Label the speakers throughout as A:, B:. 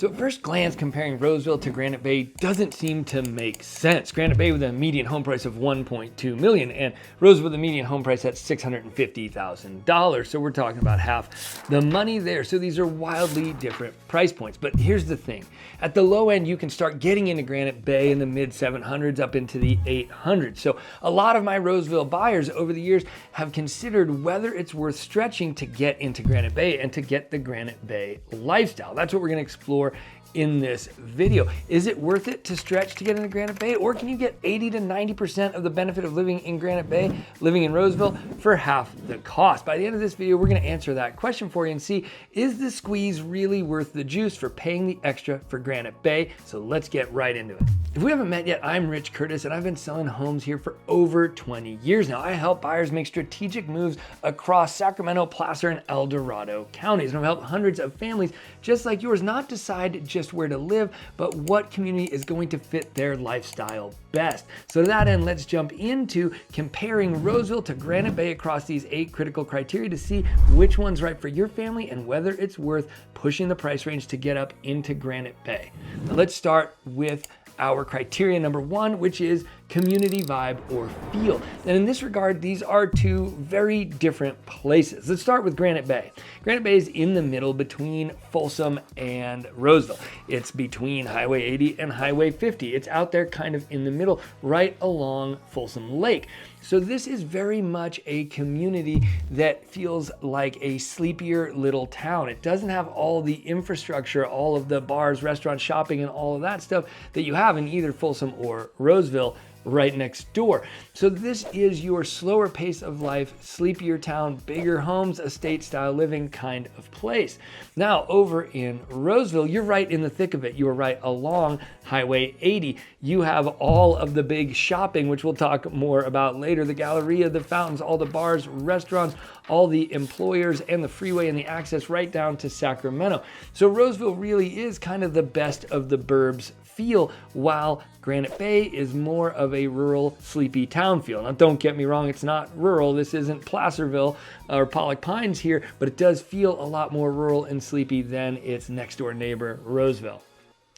A: So at first glance, comparing Roseville to Granite Bay doesn't seem to make sense. Granite Bay with a median home price of $1.2 million and Roseville with a median home price at $650,000. So we're talking about half the money there. So these are wildly different price points. But here's the thing. At the low end, you can start getting into Granite Bay in the mid 700s up into the 800s. So a lot of my Roseville buyers over the years have considered whether it's worth stretching to get into Granite Bay and to get the Granite Bay lifestyle. That's what we're going to explore in this video. Is it worth it to stretch to get into Granite Bay, or can you get 80 to 90% of the benefit of living in Granite Bay, living in Roseville, for half the cost? By the end of this video, we're going to answer that question for you and see, is the squeeze really worth the juice for paying the extra for Granite Bay? So let's get right into it. If we haven't met yet, I'm Rich Curtis and I've been selling homes here for over 20 years now. I help buyers make strategic moves across Sacramento, Placer, and El Dorado counties. And I've helped hundreds of families just like yours not decide just where to live, but what community is going to fit their lifestyle best. So to that end, let's jump into comparing Roseville to Granite Bay across these 8 critical criteria to see which one's right for your family and whether it's worth pushing the price range to get up into Granite Bay. Now let's start with our criteria number 1, which is community vibe or feel. And in this regard, these are 2 very different places. Let's start with Granite Bay. Granite Bay is in the middle between Folsom and Roseville. It's between Highway 80 and Highway 50. It's out there kind of in the middle, right along Folsom Lake. So this is very much a community that feels like a sleepier little town. It doesn't have all the infrastructure, all of the bars, restaurants, shopping, and all of that stuff that you have in either Folsom or Roseville right next door. So this is your slower pace of life, sleepier town, bigger homes, estate style living kind of place. Now over in Roseville, you're right in the thick of it. You are right along Highway 80. You have all of the big shopping, which we'll talk more about later, the Galleria, the fountains, all the bars, restaurants, all the employers, and the freeway and the access right down to Sacramento. So Roseville really is kind of the best of the burbs feel, while Granite Bay is more of a rural, sleepy town feel. Now, don't get me wrong, it's not rural. This isn't Placerville or Pollock Pines here, but it does feel a lot more rural and sleepy than its next door neighbor, Roseville.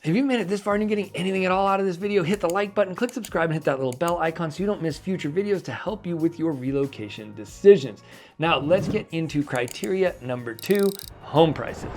A: If you've made it this far and you're getting anything at all out of this video, hit the like button, click subscribe, and hit that little bell icon so you don't miss future videos to help you with your relocation decisions. Now, let's get into criteria number 2, home prices.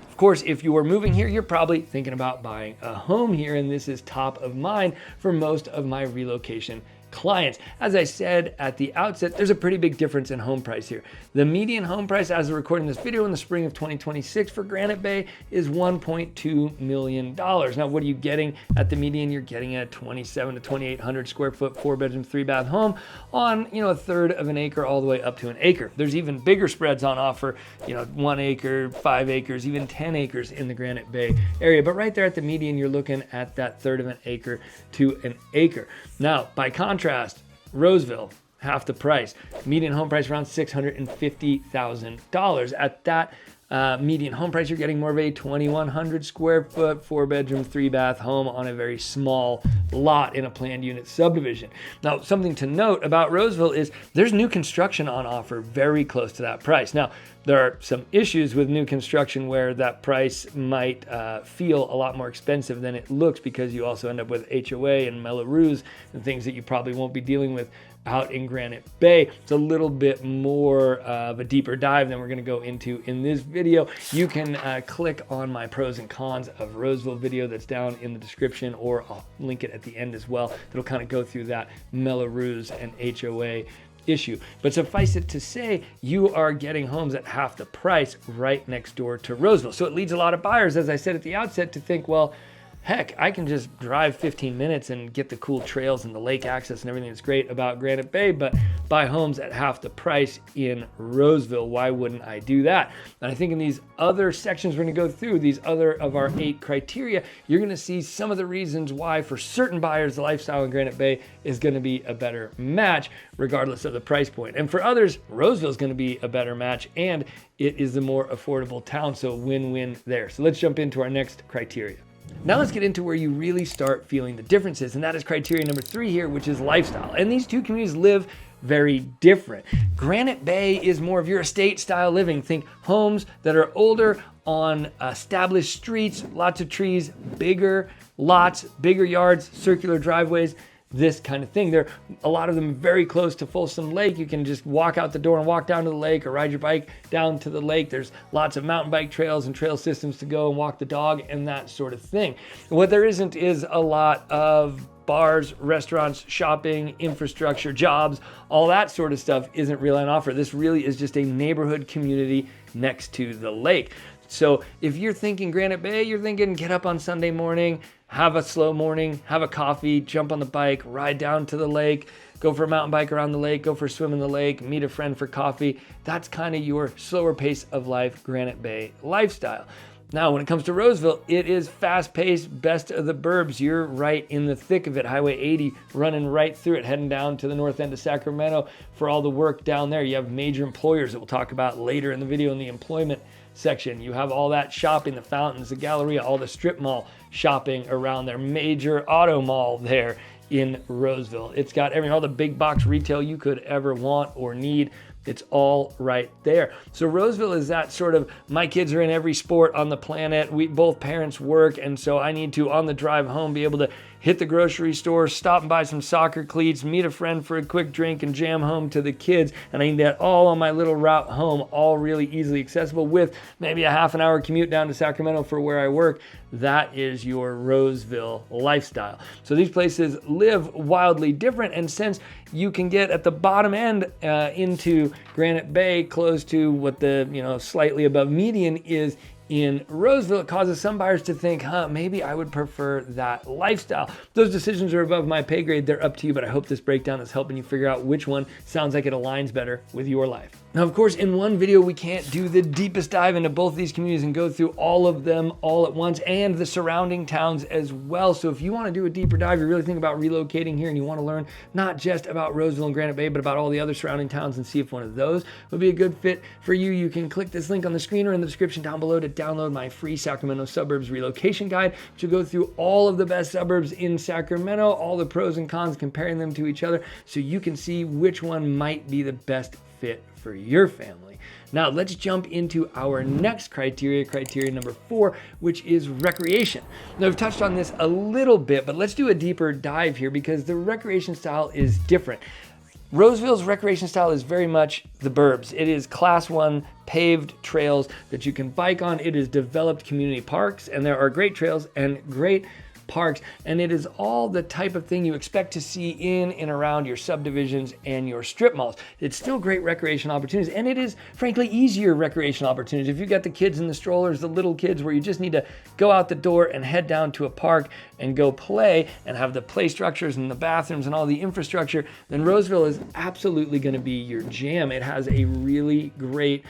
A: Of course, if you are moving here, you're probably thinking about buying a home here, and this is top of mind for most of my relocation clients. As I said at the outset, there's a pretty big difference in home price here. The median home price as of recording this video in the spring of 2026 for Granite Bay is $1.2 million. Now, what are you getting at the median? You're getting a 27 to 2,800 square foot, 4-bedroom, 3-bath home on, a third of an acre all the way up to an acre. There's even bigger spreads on offer, 1 acre, 5 acres, even 10 acres in the Granite Bay area. But right there at the median, you're looking at that third of an acre to an acre. Now, by contrast, Roseville, half the price. Median home price around $650,000. At that median home price, you're getting more of a 2,100 square foot, 4-bedroom, 3-bath home on a very small lot in a planned unit subdivision. Now, something to note about Roseville is there's new construction on offer very close to that price. Now, there are some issues with new construction where that price might feel a lot more expensive than it looks, because you also end up with HOA and Melrose and things that you probably won't be dealing with out in Granite Bay. It's a little bit more of a deeper dive than we're going to go into in this video. You can click on my pros and cons of Roseville video that's down in the description, or I'll link it at the end as well. It'll kind of go through that Melrose and HOA issue. But suffice it to say, you are getting homes at half the price right next door to Roseville. So it leads a lot of buyers, as I said at the outset, to think, well, heck, I can just drive 15 minutes and get the cool trails and the lake access and everything that's great about Granite Bay, but buy homes at half the price in Roseville. Why wouldn't I do that? And I think in these other sections we're going to go through, these other of our 8 criteria, you're going to see some of the reasons why for certain buyers, the lifestyle in Granite Bay is going to be a better match regardless of the price point. And for others, Roseville is going to be a better match, and it is the more affordable town, so win-win there. So let's jump into our next criteria. Now let's get into where you really start feeling the differences, and that is criteria number 3 here, which is lifestyle. And these 2 communities live very different. Granite Bay is more of your estate style living. Think homes that are older, on established streets, lots of trees, bigger lots, bigger yards, circular driveways, this kind of thing. There, a lot of them very close to Folsom Lake. You can just walk out the door and walk down to the lake or ride your bike down to the lake. There's lots of mountain bike trails and trail systems to go and walk the dog and that sort of thing. What there isn't is a lot of bars, restaurants, shopping, infrastructure, jobs, all that sort of stuff isn't really on offer. This really is just a neighborhood community next to the lake. So if you're thinking Granite Bay, you're thinking get up on Sunday morning, have a slow morning, have a coffee, jump on the bike, ride down to the lake, go for a mountain bike around the lake, go for a swim in the lake, meet a friend for coffee. That's kind of your slower pace of life, Granite Bay lifestyle. Now, when it comes to Roseville, it is fast-paced, best of the burbs. You're right in the thick of it. Highway 80 running right through it, heading down to the north end of Sacramento for all the work down there. You have major employers that we'll talk about later in the video in the employment section. You have all that shopping, the fountains, the Galleria, all the strip mall shopping around there. Major auto mall there in Roseville. It's got all the big box retail you could ever want or need. It's all right there. So Roseville is that sort of, my kids are in every sport on the planet. Both parents work, and so I need to, on the drive home, be able to hit the grocery store, stop and buy some soccer cleats, meet a friend for a quick drink, and jam home to the kids. And I need that all on my little route home, all really easily accessible with maybe a half an hour commute down to Sacramento for where I work. That is your Roseville lifestyle. So these places live wildly different, and since you can get at the bottom end into Granite Bay, close to what the slightly above median is in Roseville, it causes some buyers to think, maybe I would prefer that lifestyle. Those decisions are above my pay grade. They're up to you, but I hope this breakdown is helping you figure out which one sounds like it aligns better with your life. Now, of course, in one video, we can't do the deepest dive into both these communities and go through all of them all at once and the surrounding towns as well. So if you want to do a deeper dive, you're really thinking about relocating here and you want to learn not just about Roseville and Granite Bay, but about all the other surrounding towns and see if one of those would be a good fit for you, you can click this link on the screen or in the description down below to download my free Sacramento Suburbs Relocation Guide, which will go through all of the best suburbs in Sacramento, all the pros and cons, comparing them to each other so you can see which one might be the best fit for your family. Now let's jump into our next criteria number 4, which is recreation. Now I've touched on this a little bit, but let's do a deeper dive here because the recreation style is different. Roseville's recreation style is very much the burbs. It is class 1 paved trails that you can bike on. It is developed community parks, and there are great trails and great parks, and it is all the type of thing you expect to see in and around your subdivisions and your strip malls. It's still great recreation opportunities, and it is frankly easier recreation opportunities. If you've got the kids in the strollers, the little kids where you just need to go out the door and head down to a park and go play and have the play structures and the bathrooms and all the infrastructure, then Roseville is absolutely going to be your jam. It has a really great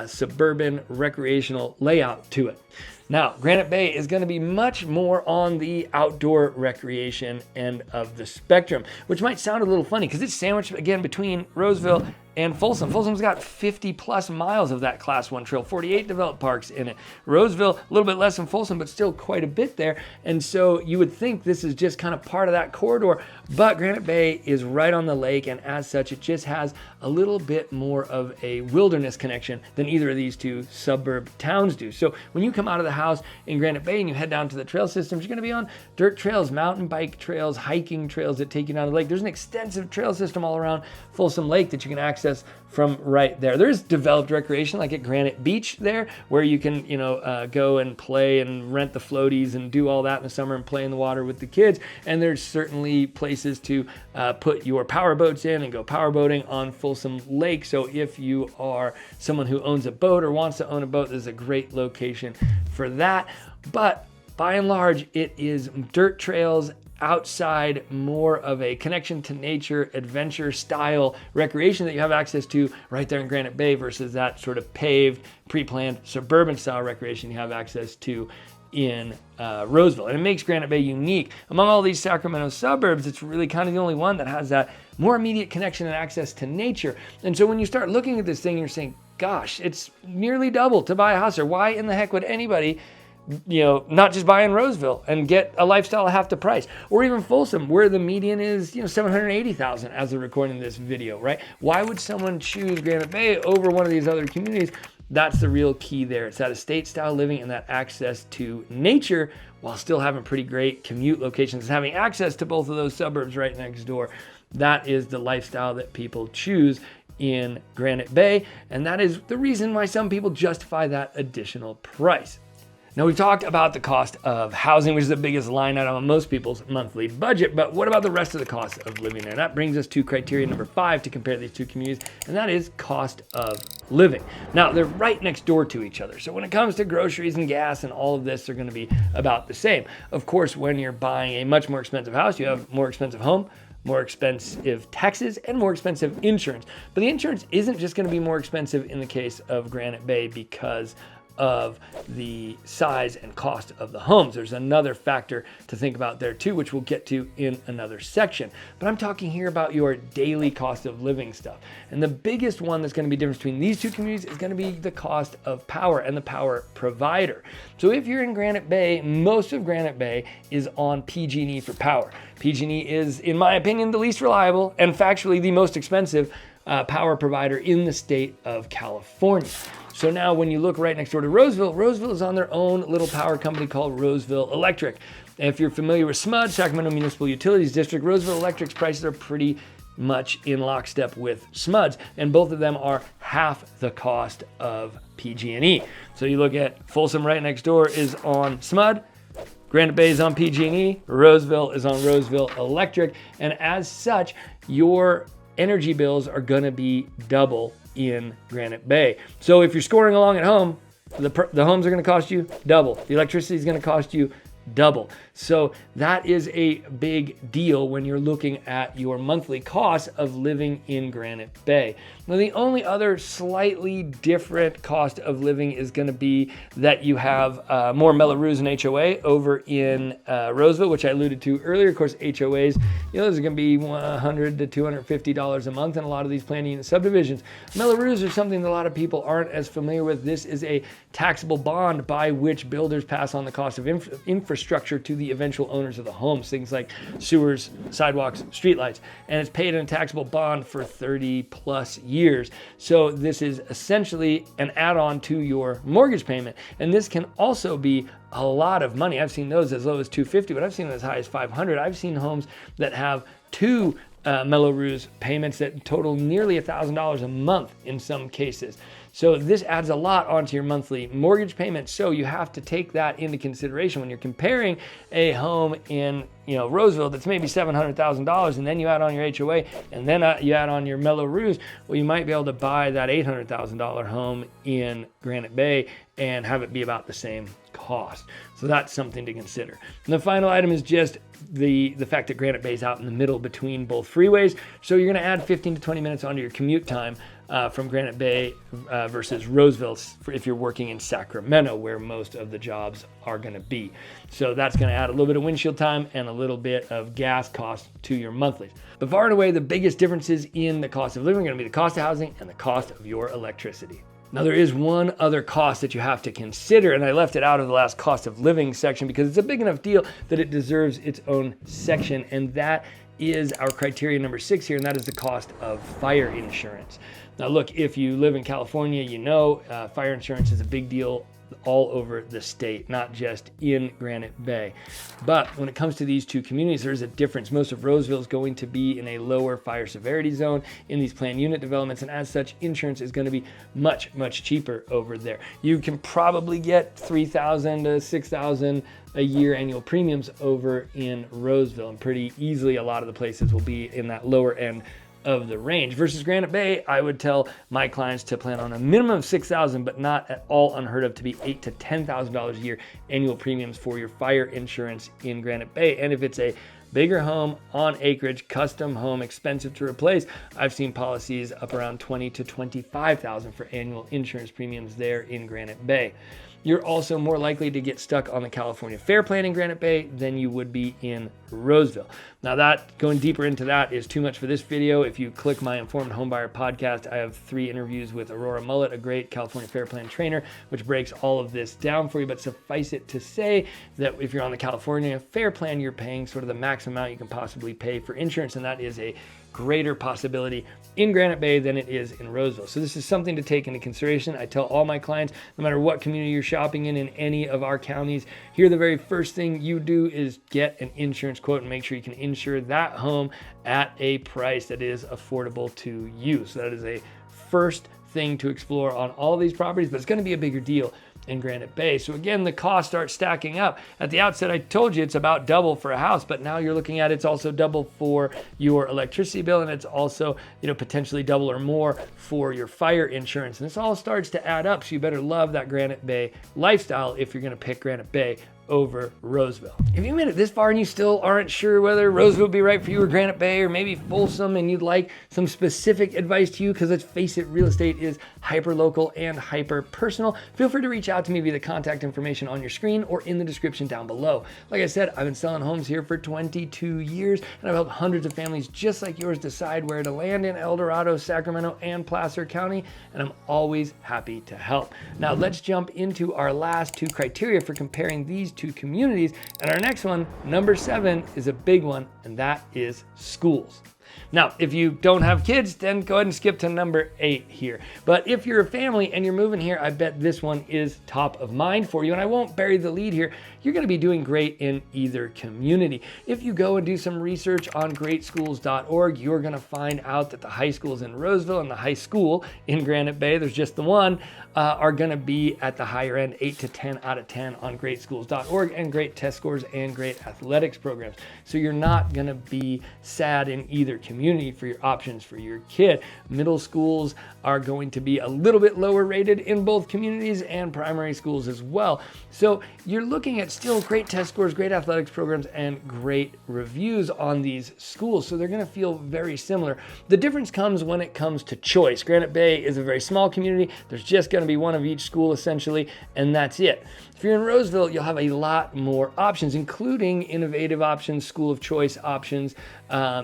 A: suburban recreational layout to it. Now, Granite Bay is going to be much more on the outdoor recreation end of the spectrum, which might sound a little funny because it's sandwiched again between Roseville and Folsom. Folsom's got 50 plus miles of that class 1 trail, 48 developed parks in it. Roseville, a little bit less than Folsom, but still quite a bit there. And so you would think this is just kind of part of that corridor, but Granite Bay is right on the lake, and as such, it just has a little bit more of a wilderness connection than either of these two suburb towns do. So when you come out of the house in Granite Bay and you head down to the trail systems, you're going to be on dirt trails, mountain bike trails, hiking trails that take you down the lake. There's an extensive trail system all around Folsom Lake that you can access from right there. There's developed recreation like at Granite Beach there, where you can go and play and rent the floaties and do all that in the summer and play in the water with the kids. And there's certainly places to put your power boats in and go power boating on Folsom Lake. So if you are someone who owns a boat or wants to own a boat, this is a great location for that. But by and large, it is dirt trails outside, more of a connection to nature, adventure style recreation that you have access to right there in Granite Bay versus that sort of paved, pre-planned suburban style recreation you have access to in Roseville. And it makes Granite Bay unique. Among all these Sacramento suburbs, it's really kind of the only one that has that more immediate connection and access to nature. And so when you start looking at this thing, you're saying, gosh, it's nearly double to buy a house, or why in the heck would anybody not just buy in Roseville and get a lifestyle at half the price, or even Folsom, where the median is, $780,000 as of recording this video, right? Why would someone choose Granite Bay over one of these other communities That's the real key there. It's that estate style living and that access to nature while still having pretty great commute locations, having access to both of those suburbs right next door. That is the lifestyle that people choose in Granite Bay, and that is the reason why some people justify that additional price. Now, we've talked about the cost of housing, which is the biggest line item on most people's monthly budget, but what about the rest of the cost of living there? That brings us to criteria number 5 to compare these two communities, and that is cost of living. Now, they're right next door to each other, so when it comes to groceries and gas and all of this, they're gonna be about the same. Of course, when you're buying a much more expensive house, you have more expensive home, more expensive taxes, and more expensive insurance. But the insurance isn't just gonna be more expensive in the case of Granite Bay because of the size and cost of the homes. There's another factor to think about there too, which we'll get to in another section. But I'm talking here about your daily cost of living stuff. And the biggest one that's going to be different between these two communities is going to be the cost of power and the power provider. So if you're in Granite Bay, most of Granite Bay is on PG&E for power. PG&E is, in my opinion, the least reliable and factually the most expensive power provider in the state of California. So now when you look right next door to Roseville, Roseville is on their own little power company called Roseville Electric. And if you're familiar with SMUD, Sacramento Municipal Utilities District, Roseville Electric's prices are pretty much in lockstep with SMUD's, and both of them are half the cost of PG&E. So you look at Folsom right next door is on SMUD, Granite Bay is on PG&E, Roseville is on Roseville Electric, and as such, your energy bills are gonna be double in Granite Bay. So if you're scoring along at home, the homes are going to cost you double. The electricity is going to cost you double. So that is a big deal when you're looking at your monthly cost of living in Granite Bay. Now, the only other slightly different cost of living is going to be that you have more Mello-Roos and HOA over in Roseville, which I alluded to earlier. Of course, HOAs, those are going to be $100 to $250 a month in a lot of these planned unit subdivisions. Mello-Roos are something that a lot of people aren't as familiar with. This is a taxable bond by which builders pass on the cost of infrastructure to the eventual owners of the homes, things like sewers, sidewalks, streetlights, and it's paid in a taxable bond for 30 plus years. So this is essentially an add-on to your mortgage payment, and this can also be a lot of money. I've seen those as low as $250, but I've seen them as high as $500. I've seen homes that have two Mello-Roos payments that total nearly $1,000 a month in some cases. So this adds a lot onto your monthly mortgage payment. So you have to take that into consideration when you're comparing a home in Roseville that's maybe $700,000, and then you add on your HOA, and then you add on your Mello-Roos. Well, you might be able to buy that $800,000 home in Granite Bay and have it be about the same cost. So that's something to consider. And the final item is just the fact that Granite Bay is out in the middle between both freeways. So you're going to add 15 to 20 minutes onto your commute time from Granite Bay versus Roseville if you're working in Sacramento, where most of the jobs are going to be. So that's going to add a little bit of windshield time and a little bit of gas cost to your monthlies. But far and away, the biggest differences in the cost of living are going to be the cost of housing and the cost of your electricity. Now, there is one other cost that you have to consider, and I left it out of the last cost of living section because it's a big enough deal that it deserves its own section, and that is our criteria number 6 here, and that is the cost of fire insurance. Now, look, if you live in California, fire insurance is a big deal all over the state, not just in Granite Bay. But when it comes to these two communities, there's a difference. Most of Roseville is going to be in a lower fire severity zone in these planned unit developments, and as such, insurance is going to be much, much cheaper over there. You can probably get $3,000 to $6,000 a year annual premiums over in Roseville, and pretty easily a lot of the places will be in that lower end of the range. Versus Granite Bay, I would tell my clients to plan on a minimum of $6,000, but not at all unheard of to be $8,000 to $10,000 a year annual premiums for your fire insurance in Granite Bay. And if it's a bigger home on acreage, custom home, expensive to replace, I've seen policies up around $20,000 to $25,000 for annual insurance premiums there in Granite Bay. You're also more likely to get stuck on the California Fair Plan in Granite Bay than you would be in Roseville. Now, that going deeper into that is too much for this video. If you click my Informed Homebuyer podcast, I have 3 interviews with Aurora Mullet, a great California Fair Plan trainer, which breaks all of this down for you. But suffice it to say that if you're on the California Fair Plan, you're paying sort of the max amount you can possibly pay for insurance, and that is a greater possibility in Granite Bay than it is in Roseville. So this is something to take into consideration. I tell all my clients, no matter what community you're shopping in any of our counties, here the very first thing you do is get an insurance quote and make sure you can insure that home at a price that is affordable to you. So that is a first thing to explore on all these properties, but it's going to be a bigger deal in Granite Bay. So again, the costs start stacking up. At the outset, I told you it's about double for a house, but now you're looking at it's also double for your electricity bill, and it's also, potentially double or more for your fire insurance. And this all starts to add up. So you better love that Granite Bay lifestyle if you're going to pick Granite Bay over Roseville. If you made it this far and you still aren't sure whether Roseville would be right for you or Granite Bay or maybe Folsom, and you'd like some specific advice to you, because let's face it, real estate is hyper local and hyper personal, feel free to reach out to me via the contact information on your screen or in the description down below. Like I said, I've been selling homes here for 22 years, and I've helped hundreds of families just like yours decide where to land in El Dorado, Sacramento, and Placer County, and I'm always happy to help. Now let's jump into our last two criteria for comparing these two communities, and our next one, number 7, is a big one, and that is schools. Now, if you don't have kids, then go ahead and skip to number 8 here. But if you're a family and you're moving here, I bet this one is top of mind for you. And I won't bury the lead here. You're going to be doing great in either community. If you go and do some research on greatschools.org, you're going to find out that the high schools in Roseville and the high school in Granite Bay, there's just the one, are going to be at the higher end, 8 to 10 out of 10 on greatschools.org, and great test scores and great athletics programs. So you're not going to be sad in either community for your options for your kid. Middle schools are going to be a little bit lower rated in both communities, and primary schools as well. So you're looking at still great test scores, great athletics programs, and great reviews on these schools. So they're going to feel very similar. The difference comes when it comes to choice. Granite Bay is a very small community. There's just going to be one of each school essentially, and that's it. If you're in Roseville, you'll have a lot more options, including innovative options, school of choice options,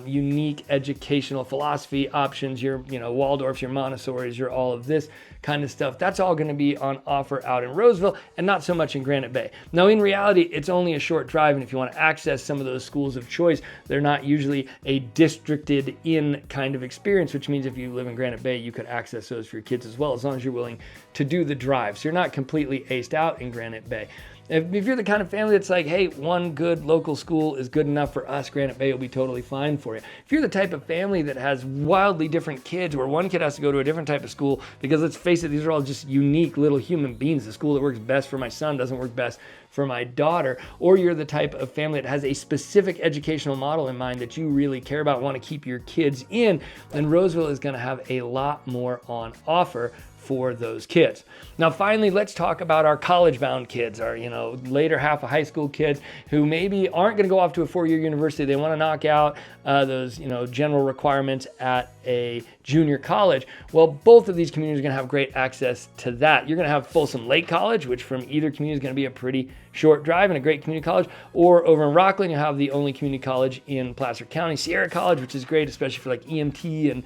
A: unique educational philosophy options, your Waldorfs, your Montessori's, your all of this kind of stuff. That's all going to be on offer out in Roseville, and not so much in Granite Bay. Now, in reality, it's only a short drive, and if you want to access some of those schools of choice, they're not usually a districted in kind of experience, which means if you live in Granite Bay, you could access those for your kids as well, as long as you're willing to do the drive. So you're not completely aced out in Granite Bay. If you're the kind of family that's like, hey, one good local school is good enough for us, Granite Bay will be totally fine for you. If you're the type of family that has wildly different kids, where one kid has to go to a different type of school, because let's face it, these are all just unique little human beings. The school that works best for my son doesn't work best for my daughter. Or you're the type of family that has a specific educational model in mind that you really care about, want to keep your kids in, then Roseville is going to have a lot more on offer for those kids. Now, finally, let's talk about our college-bound kids, our later half of high school kids who maybe aren't going to go off to a 4-year university. They want to knock out those general requirements at a junior college. Well, both of these communities are going to have great access to that. You're going to have Folsom Lake College, which from either community is going to be a pretty short drive and a great community college. Or over in Rockland, you have the only community college in Placer County, Sierra College, which is great, especially for like EMT and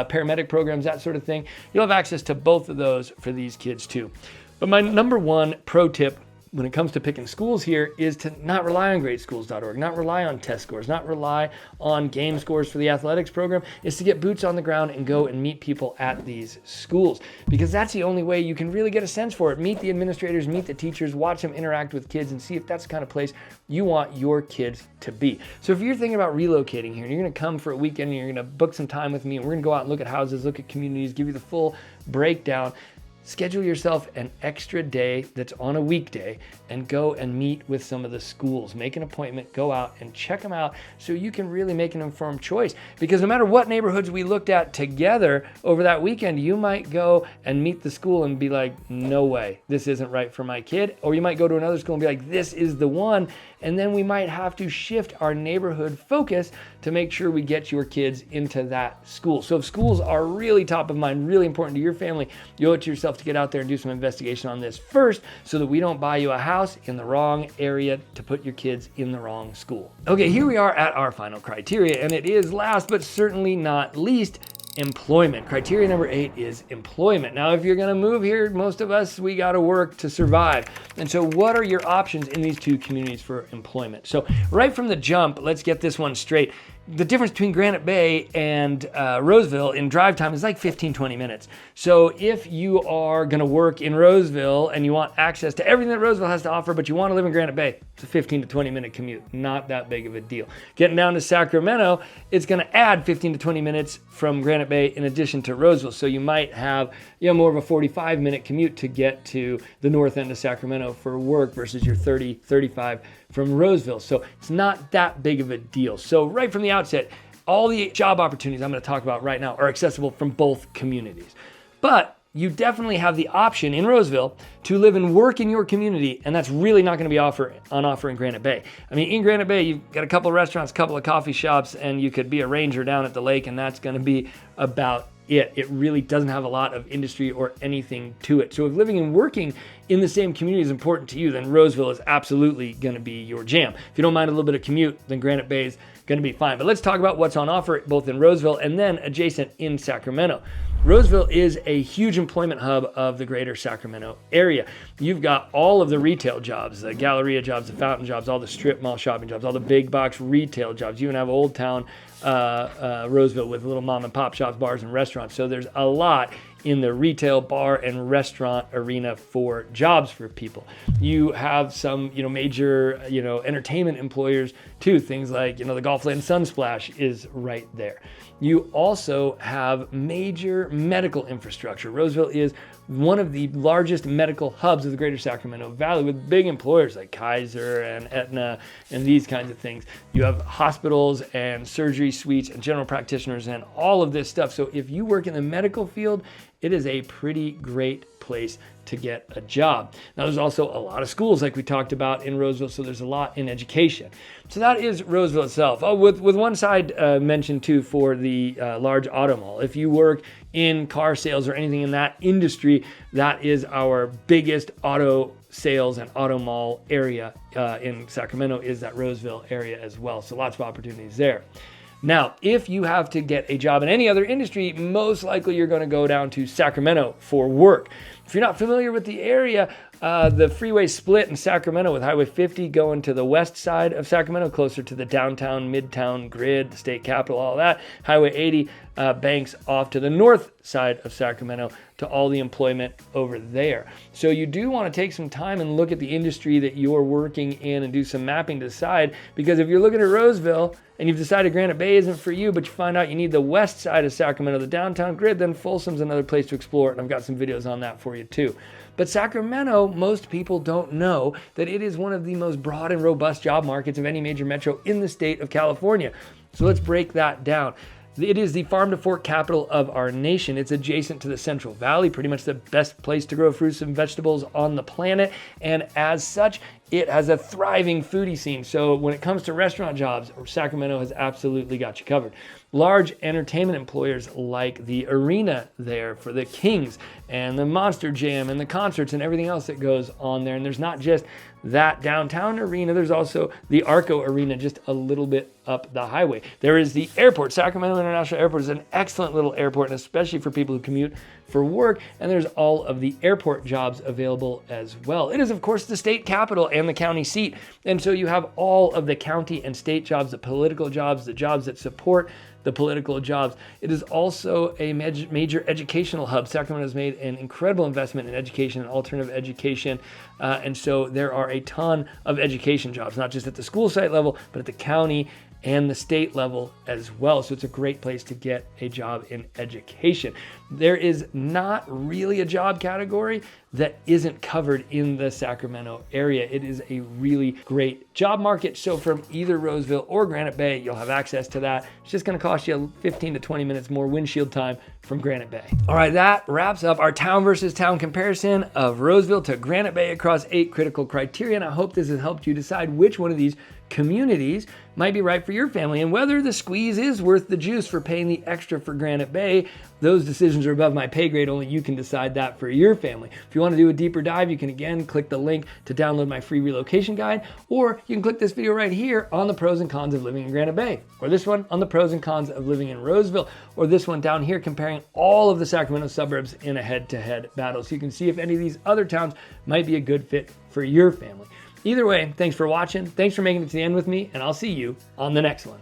A: paramedic programs, that sort of thing. You'll have access to both of those for these kids too. But my number one pro tip when it comes to picking schools here is to not rely on greatschools.org, not rely on test scores, not rely on game scores for the athletics program, is to get boots on the ground and go and meet people at these schools, because that's the only way you can really get a sense for it. Meet the administrators, meet the teachers, watch them interact with kids, and see if that's the kind of place you want your kids to be. So if you're thinking about relocating here and you're going to come for a weekend and you're going to book some time with me, and we're going to go out and look at houses, look at communities, give you the full breakdown, schedule yourself an extra day that's on a weekday and go and meet with some of the schools. Make an appointment, go out and check them out so you can really make an informed choice. Because no matter what neighborhoods we looked at together over that weekend, you might go and meet the school and be like, no way, this isn't right for my kid. Or you might go to another school and be like, this is the one. And then we might have to shift our neighborhood focus to make sure we get your kids into that school. So if schools are really top of mind, really important to your family, you owe it to yourself to get out there and do some investigation on this first so that we don't buy you a house in the wrong area to put your kids in the wrong school. Okay, here we are at our final criteria, and it is last but certainly not least, employment. Criteria number 8 is employment. Now, if you're going to move here, most of us, we got to work to survive. And so what are your options in these two communities for employment? So right from the jump, let's get this one straight. the difference between Granite Bay and Roseville in drive time is like 15-20 minutes. So if you are going to work in Roseville and you want access to everything that Roseville has to offer, but you want to live in Granite Bay, it's a 15 to 20 minute commute. Not that big of a deal. Getting down to Sacramento, it's going to add 15 to 20 minutes from Granite Bay in addition to Roseville. So you might have more of a 45-minute commute to get to the north end of Sacramento for work versus your 30, 35 from Roseville. So it's not that big of a deal. So right from the outset, all the job opportunities I'm going to talk about right now are accessible from both communities. But you definitely have the option in Roseville to live and work in your community, and that's really not going to be on offer in Granite Bay. I mean, in Granite Bay, you've got a couple of restaurants, a couple of coffee shops, and you could be a ranger down at the lake, and that's going to be about it. It really doesn't have a lot of industry or anything to it. So if living and working in the same community is important to you, then Roseville is absolutely going to be your jam. If you don't mind a little bit of commute, then Granite Bay is going to be fine. But let's talk about what's on offer both in Roseville and then adjacent in Sacramento. Roseville is a huge employment hub of the greater Sacramento area. You've got all of the retail jobs, the Galleria jobs, the fountain jobs, all the strip mall shopping jobs, all the big box retail jobs. You even have Old Town Roseville with little mom and pop shops, bars, and restaurants. So there's a lot in the retail, bar, and restaurant arena for jobs for people. You have some, major, entertainment employers too. Things like, the Golfland Sunsplash is right there. You also have major medical infrastructure. Roseville is one of the largest medical hubs of the greater Sacramento Valley with big employers like Kaiser and Aetna and these kinds of things. You have hospitals and surgery suites and general practitioners and all of this stuff. So if you work in the medical field, it is a pretty great place to get a job. Now, there's also a lot of schools like we talked about in Roseville, so there's a lot in education. So that is Roseville itself. Oh, with one side mentioned too for the large auto mall. If you work in car sales or anything in that industry, that is our biggest auto sales and auto mall area in Sacramento is that Roseville area as well. So lots of opportunities there. Now, if you have to get a job in any other industry, most likely you're going to go down to Sacramento for work. If you're not familiar with the area, the freeway split in Sacramento with Highway 50 going to the west side of Sacramento, closer to the downtown, midtown grid, the state capitol, all that. Highway 80 banks off to the north side of Sacramento to all the employment over there. So you do want to take some time and look at the industry that you're working in and do some mapping to decide, because if you're looking at Roseville and you've decided Granite Bay isn't for you, but you find out you need the west side of Sacramento, the downtown grid, then Folsom's another place to explore, and I've got some videos on that for you too. But Sacramento, most people don't know that it is one of the most broad and robust job markets of any major metro in the state of California. So let's break that down. It is the farm to fork capital of our nation. It's adjacent to the Central Valley, pretty much the best place to grow fruits and vegetables on the planet. And as such, it has a thriving foodie scene. So when it comes to restaurant jobs, Sacramento has absolutely got you covered. Large entertainment employers like the arena there for the Kings and the Monster Jam and the concerts and everything else that goes on there. And there's not just that downtown arena, there's also the Arco Arena just a little bit up the highway. There is the airport. Sacramento International Airport is an excellent little airport, and especially for people who commute for work, and there's all of the airport jobs available as well. It is, of course, the state capital and the county seat, and so you have all of the county and state jobs, the political jobs, the jobs that support the political jobs. It is also a major educational hub. Sacramento has made an incredible investment in education and alternative education, and so there are a ton of education jobs, not just at the school site level, but at the county and the state level as well. So it's a great place to get a job in education. There is not really a job category that isn't covered in the Sacramento area. It is a really great job market. So from either Roseville or Granite Bay, you'll have access to that. It's just going to cost you 15 to 20 minutes more windshield time from Granite Bay. All right, that wraps up our town versus town comparison of Roseville to Granite Bay across 8 critical criteria. And I hope this has helped you decide which one of these communities might be right for your family and whether the squeeze is worth the juice for paying the extra for Granite Bay. Those decisions are above my pay grade. Only you can decide that for your family. If you want to do a deeper dive, you can again click the link to download my free relocation guide, or you can click this video right here on the pros and cons of living in Granite Bay, or this one on the pros and cons of living in Roseville, or this one down here comparing all of the Sacramento suburbs in a head-to-head battle, so you can see if any of these other towns might be a good fit for your family. Either way, thanks for watching. Thanks for making it to the end with me, and I'll see you on the next one.